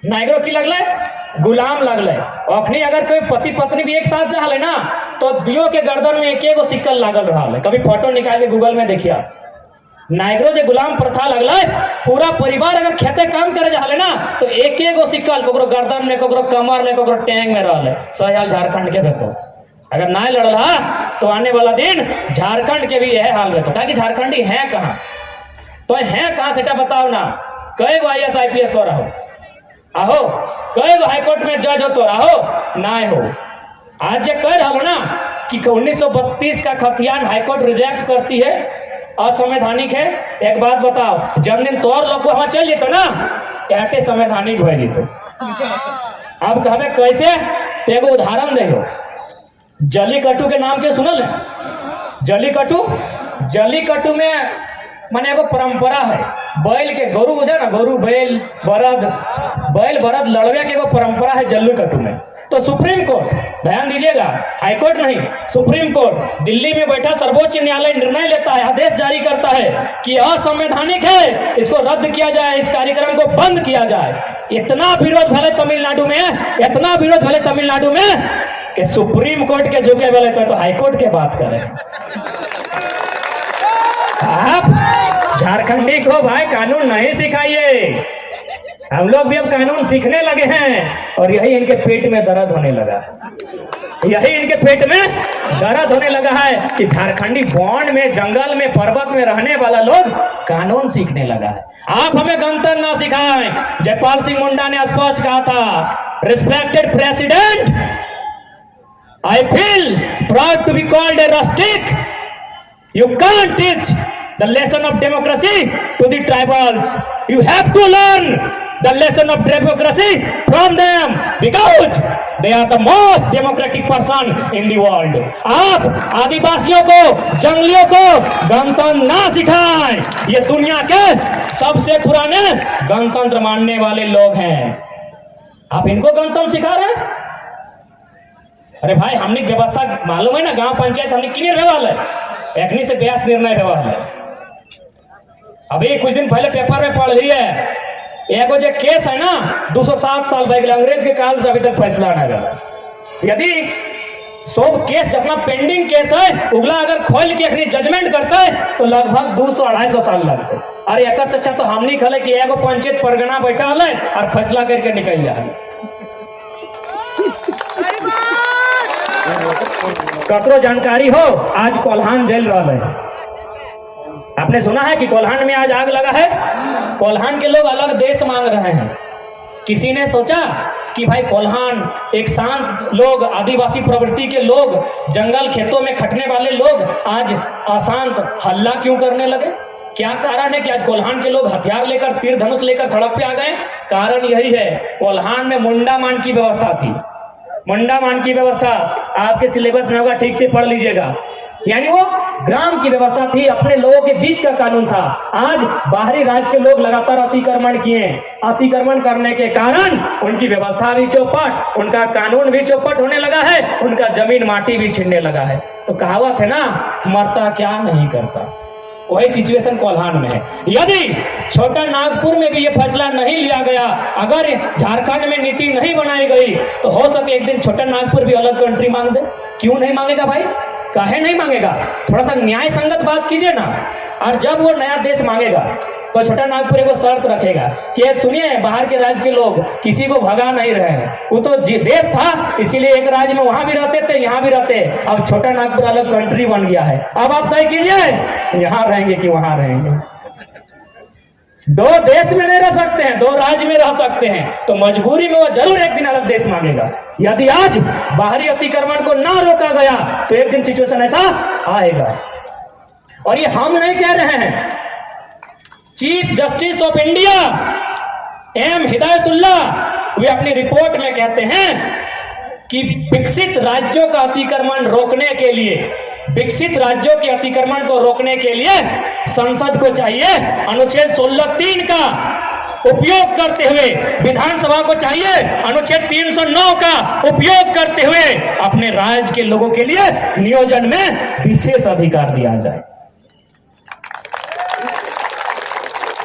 नाइग्रो की लगल गुलाम लगल। अखनी अगर कोई पति पत्नी भी एक साथ जा ना तो दियो के गर्दन में एक एगो सिक्कल लागल रहा है। कभी फोटो निकाल के गूगल में देखिए। नाइग्रो जो गुलाम प्रथा लगल, पूरा परिवार अगर खेते काम करे जा ना तो एक एगो सिक्कल को गर्दन में, को कमर में, को टैंग में रहा। सहयाल झारखंड के भेतो अगर ना लड़ल तो आने वाला दिन झारखंड के भी यह हाल रहता। ताकि झारखंडी है कहाँ, तो है कहाँ सेटा बताओ ना। कई गो IAS IPS तो रहो आहो, कई गो हाईकोर्ट में जज हो तो रहो ना हो। आज ये कह रहा ना कि 1932 का खतियान हाईकोर्ट रिजेक्ट करती है, असंवैधानिक है। एक बात बताओ, जब दिन तोर लोग को वहां चल जेतो ना एटे संवैधानिक हो जेतो। अब कहबे कैसे, तो एगो उदाहरण देखो। जलीकट्टू के नाम के सुनल है? जलीकट्टू, जलीकट्टू में माने एगो परंपरा है। बैल के गोरू बुझे ना, गोरू बैल बरद, बैल बरद लड़वे के एगो परंपरा है जल्लीकट्टू में। तो सुप्रीम कोर्ट, ध्यान दीजिएगा, हाईकोर्ट नहीं, सुप्रीम कोर्ट दिल्ली में बैठा सर्वोच्च न्यायालय निर्णय लेता है, आदेश जारी करता है कि असंवैधानिक है, इसको रद्द किया जाए, इस कार्यक्रम को बंद किया जाए। इतना विरोध भले तमिलनाडु में, इतना विरोध भले तमिलनाडु में कि सुप्रीम कोर्ट के झुके वाले तो हाईकोर्ट के बात करें। आप झारखंडी को भाई कानून नहीं सिखाइए। हम लोग भी अब कानून सीखने लगे हैं और यही इनके पेट में दर्द होने लगा, यही इनके पेट में दर्द होने लगा है कि झारखंडी बॉन्ड में, जंगल में, पर्वत में रहने वाला लोग कानून सीखने लगा है। आप हमें गणतंत्र ना सिखाएं। जयपाल सिंह मुंडा ने स्पष्ट कहा था, respected president, I feel proud to be called a rustic. You can't teach the lesson of democracy to the tribals. You have to learn the lesson of democracy from them because they are the most democratic person in the world. आप आदिवासियों को, जंगलियों को गणतंत्र ना सिखाएं। ये दुनिया के सबसे पुराने गणतंत्र मानने वाले लोग हैं, आप इनको गणतंत्र सिखा रहे हैं? अरे भाई, हमने व्यवस्था मालूम है ना, गांव पंचायत हमने क्लियर रहे वाला है, एकनी से ब्यास निर्णय व्यवहार है। अभी कुछ दिन पहले पेपर में पढ़ रही है, एगो जो केस है ना 207 साल पहले अंग्रेज के काल से अभी तक फैसला ना गया। यदि सब केस अपना पेंडिंग केस है, उगला अगर खोल के अपनी जजमेंट करता है तो लगभग 200-250 साल लगते। अरे एक अच्छा तो हमनी खले कि एगो पंचायत परगना बैठा है और फैसला करके निकल जाए। ककरो जानकारी हो, आज कोल्हान जल रहा है। आपने सुना है कि कोल्हान में आज आग लगा है? कोल्हान के लोग अलग देश मांग रहे हैं। किसी ने सोचा कि भाई कोल्हान एक शांत लोग, आदिवासी प्रवृत्ति के लोग, जंगल खेतों में खटने वाले लोग आज अशांत हल्ला क्यों करने लगे? क्या कारण है कि आज कोल्हान के लोग हथियार लेकर, तीर धनुष लेकर सड़क पे आ गए? कारण यही है, कोल्हान में मुंडा मान की व्यवस्था थी। मुंडा मान की व्यवस्था आपके सिलेबस में होगा, ठीक से पढ़ लीजिएगा। यानी वो ग्राम की व्यवस्था थी, अपने लोगों के बीच का कानून था। आज बाहरी राज्य के लोग लगातार अतिक्रमण किए, अतिक्रमण करने के कारण उनकी व्यवस्था भी चौपट, उनका कानून भी चौपट होने लगा है, उनका जमीन माटी भी छीनने लगा है। तो कहावत है ना, मरता क्या नहीं करता, वही सिचुएशन कोल्हान में है। यदि छोटा नागपुर में भी ये फैसला नहीं लिया गया, अगर झारखंड में नीति नहीं बनाई गई, तो हो सके एक दिन छोटा नागपुर भी अलग कंट्री मांग दे। क्यों नहीं मांगेगा भाई? काहे नहीं मांगेगा? थोड़ा सा न्याय संगत बात कीजिए ना। और जब वो नया देश मांगेगा तो छोटा नागपुर को शर्त रखेगा कि सुनिए, बाहर के राज्य के लोग किसी को भगा नहीं रहे हैं, वो तो देश था इसीलिए एक राज्य में वहां भी रहते थे, यहाँ भी रहते। अब छोटा नागपुर अलग कंट्री बन गया है, अब आप तय कीजिए यहाँ रहेंगे कि वहां रहेंगे। दो देश में नहीं रह सकते हैं, दो राज्य में रह सकते हैं, तो मजबूरी में वो जरूर एक दिन अलग देश मांगेगा। यदि आज बाहरी अतिक्रमण को ना रोका गया तो एक दिन सिचुएशन ऐसा आएगा। और ये हम नहीं कह रहे हैं, chief justice of India M Hidayatullah वे अपनी रिपोर्ट में कहते हैं कि विकसित राज्यों का अतिक्रमण रोकने के लिए, विकसित राज्यों के अतिक्रमण को रोकने के लिए संसद को चाहिए अनुच्छेद 16(3) का उपयोग करते हुए, विधानसभा को चाहिए अनुच्छेद 309 का उपयोग करते हुए अपने राज्य के लोगों के लिए नियोजन में विशेष अधिकार दिया जाए।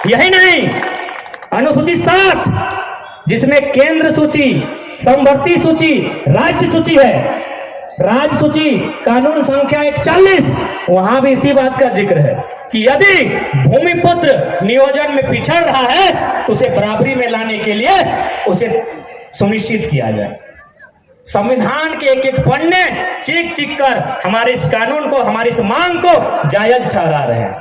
यही नहीं, अनुसूचित 7 जिसमें केंद्र सूची, समवर्ती सूची, राज्य सूची है। राज्य सूची कानून संख्या 41, वहां भी इसी बात का जिक्र है कि यदि भूमिपुत्र नियोजन में पिछड़ रहा है तो उसे बराबरी में लाने के लिए उसे सुनिश्चित किया जाए। संविधान के एक एक पन्ने चीख चीख कर हमारे इस कानून को, हमारी इस मांग को जायज ठहरा रहे हैं।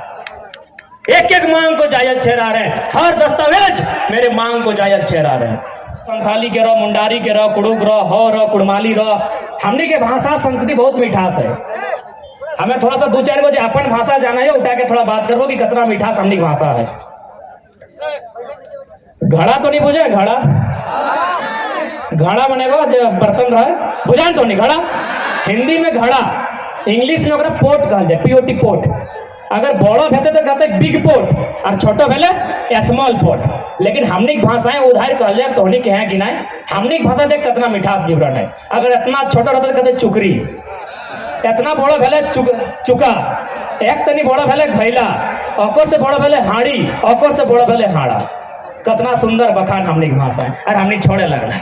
एक एक मांग को जायज ठहरा रहे हैं। हर दस्तावेज मेरे मांग को जायज ठहरा रहे हैं। संथाली के रहो, मुंडारी के रहो, कुड़ुक रहो, हो रहो, कुड़माली रहो, हमने के भाषा संस्कृति बहुत मिठास है। हमें थोड़ा सा 2-4 बजे अपन भाषा जाना है, उठा के थोड़ा बात करो कि कितना मिठास हमने की भाषा है। घड़ा तो नहीं बुझे? घड़ा घड़ा बनेगा जो बर्तन रहे, बुझान तो नहीं घड़ा। हिंदी में घड़ा, इंग्लिश में पोट कहल जाए, पीओटी पोट। अगर बड़ो भेते तो कहते बिग पोट और छोटो भेले स्मॉल पोट। लेकिन हमनी भाषाएं उधार कहल जाए तो के हैं कि नहीं। हमनी भाषा देख कितना मिठास विवरण है। अगर इतना छोटा रहता तो कहते चुकरी, इतना बड़ो भेले चुका, एक तनी बड़ो भेले घैला, ओकर से बड़ो भेले हाड़ी, ओकर से बड़ो भेले हाड़ा। कितना सुंदर बखान हमनी की भाषा है। और हमनी छोड़े लगला,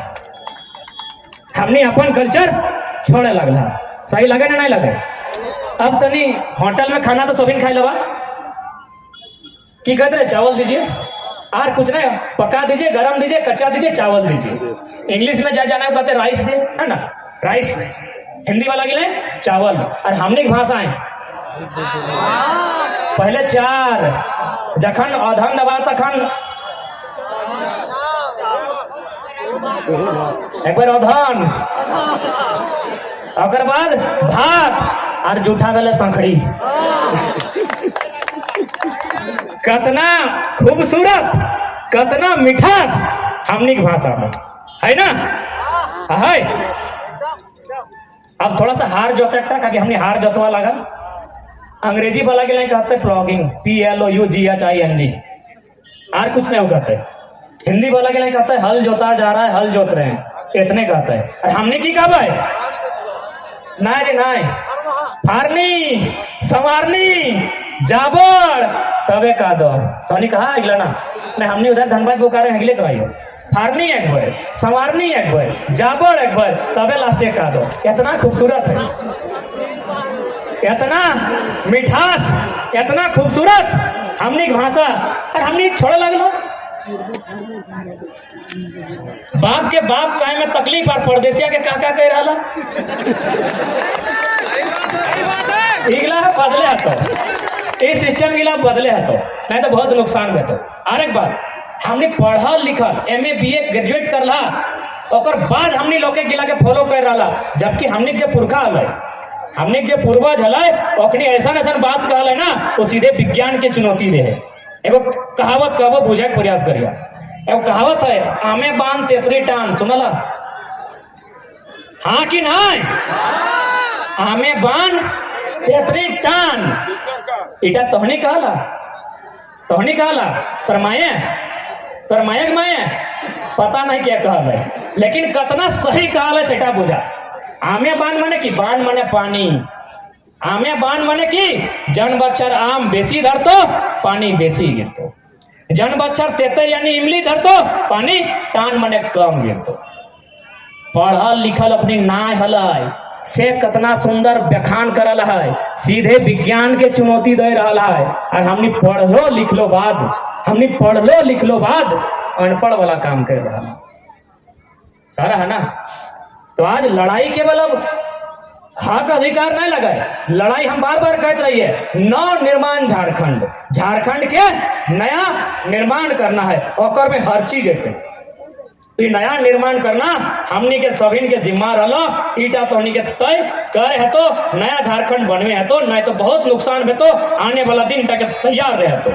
हमनी अपन कल्चर छोड़े लगला। सही लगे ना नहीं लगे? अब तनी होटल में खाना तो सभी खाई लवा, की कहते रहे चावल दीजिए, और कुछ नहीं, पका दीजिए, गरम दीजिए, कच्चा दीजिए, चावल दीजिए। इंग्लिश में जा जाना कहते राइस दे, है ना, राइस। हिंदी वाला के लिए चावल। और हमने की भाषाएं पहले 4, जखन अधन दबा तखन एक बार अधन, और बाद भात, और जूठा वाले संखड़ी। कितना खूबसूरत, कितना मिठास हमनी की भाषा में है ना, है। अब थोड़ा सा हार जोतकता का कि हमने हार जोतवा लगा। अंग्रेजी वाला के लिए कहते प्लॉगिंग, PLOUGHING, और कुछ नहीं कहते। हिंदी वाला के लिए कहता है हल जोता जा रहा है, हल जोत रहे हैं, इतने कहते हैं। और हमने की कहा भाई, नहीं रे नहीं, फारनी, संवारनी, जाबड़, तबे कह दो। तो कहा अगला ना, नहीं हमने उधर धनबाद बुका रहे अगले कहियो, फारनी एक बार, संवारनी एक बार, जाबड़ एक बार, तबे लास्ट कह दो। इतना खूबसूरत है, इतना मिठास, इतना खूबसूरत हमने की भाषा। और हमने छोड़े लगला। बाप के बाप काहे में तकलीफ और परदेसिया के काका कह रहा इगला बदले हतो, इस सिस्टम गिला बदले हतो, नहीं तो बहुत नुकसान बेतो। और एक बात, हमने पढ़ल लिखल MA BA ग्रेजुएट करला, और बाद हमने लोग के गिला के फॉलो कर रहा। जबकि हमने जो पुरखा हल, हमने जो पूर्वज हल, ओखनी ऐसा बात कहल है ना, वो सीधे विज्ञान के चुनौती रहे। एगो कहावत कहबो बुझे के प्रयास करिया। एगो कहावत है, आमे बांध तेतरी टान, सुनला? हाँ कि नहीं? आमे बांध तेतरी टान, इटा तोहनी कहला, तोहनी कहला, तर माये पता नहीं क्या कहल है, लेकिन कितना सही कहल है सेटा बुझा। आमे बांध माने की, बांध माने पानी, आमे बांध माने की जन बच्चर आम बेसी धरतो, पानी बेसी गिरतो। जन बच्चर तेतर यानी इमली धरतो, पानी टान माने कम गिरतो। पढ़ल लिखल अपनी नाय हलाई से कितना सुंदर व्याख्यान करल है, सीधे विज्ञान के चुनौती दे रहा है। और हमने पढ़लो लिखलो बाद, हमने पढ़लो लिखलो बाद अनपढ़ वाला काम कर रहा है ना। तो आज लड़ाई केवल अब हक अधिकार नहीं लगा, लड़ाई हम बार बार कहते रहिए, नव निर्माण झारखंड, झारखंड के नया निर्माण करना है, और में हर चीज है। तो नया निर्माण करना हमनी के सभी के जिम्मा रहा। ईटा तो हमनी के तय करे है, तो नया झारखंड बनवे है, तो नहीं तो बहुत नुकसान है। तो आने वाला दिन तक तैयार रहे तो